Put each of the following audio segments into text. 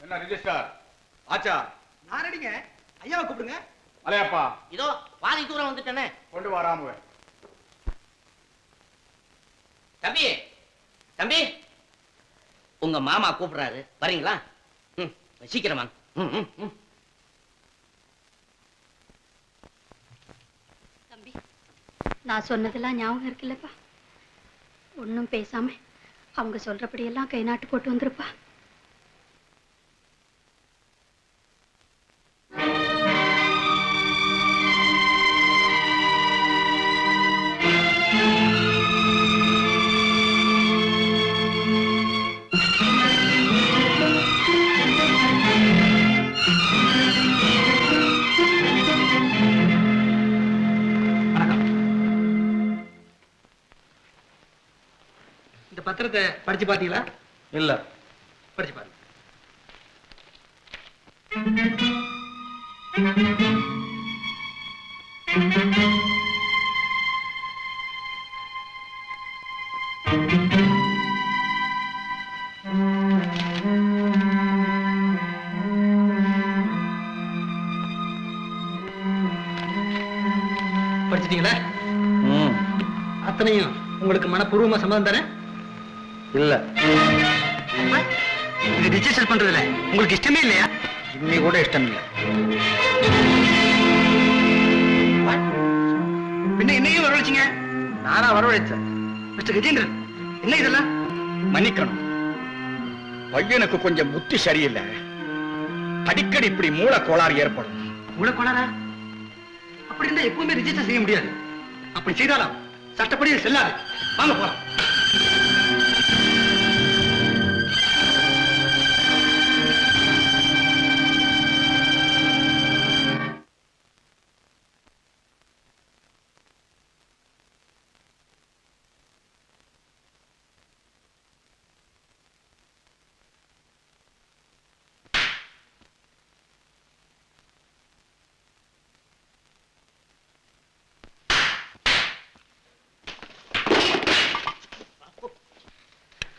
என்ன ரிஜிஸ்டர் ஆச்சா? நான் ரெடிங்க. ஐயாவை கூப்பிடுங்க. அலையப்பா, இதோ பாதி தூரம் வந்துட்டேனே. கொண்டு வராம. தம்பி, தம்பி, உங்க மாமா கூப்பிடுறாரு, வரீங்களா? சீக்கிரமா. தம்பி, நான் சொன்னதெல்லாம் ஞாபகம் இருக்குல்லப்பா. ஒன்னும் பேசாம அவங்க சொல்றபடியெல்லாம் கை நாட்டு போட்டு வந்துருப்பா. பத்திரத்தை படிச்சு பாத்தீங்களா? இல்ல, படிச்சு பாருங்க. படிச்சிட்டீங்களா? அத்தனையும் உங்களுக்கு மனப்பூர்வமா சம்மதம் தானே? இல்ல, இது ரிஜிஸ்டர் பண்றதுல உங்களுக்கு இஷ்டமே இல்லையா? இன்னி கூட இஷ்டம் இல்ல. பின்ன என்னையும் வரவழைச்சிங்க? நானா வரவழைச்சேன்? மிஸ்டர் கஜேந்திரன், என்ன இதெல்லாம்? மன்னிக்கணும், பையனுக்கு கொஞ்சம் புத்தி சரியில்லை. அடிக்கடி இப்படி மூல கோளாறு ஏற்படும். மூல கோளாறா? அப்படி இருந்தா எப்பவுமே ரிஜிஸ்டர் செய்ய முடியாது. அப்படி செய்தாலும் சட்டப்படி செல்லாது. வாங்க போலாம்.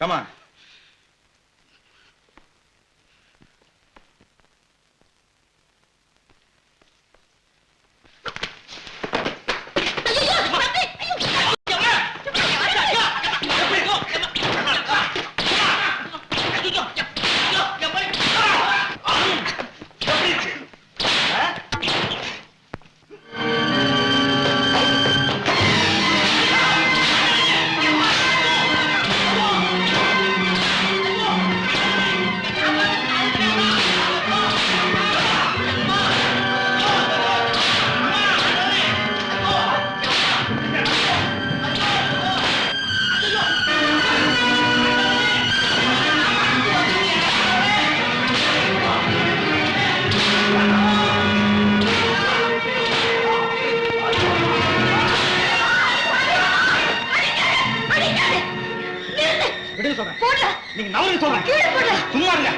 Come on. நீங்க நவரு சொல்றேன். சும்மா இருங்க.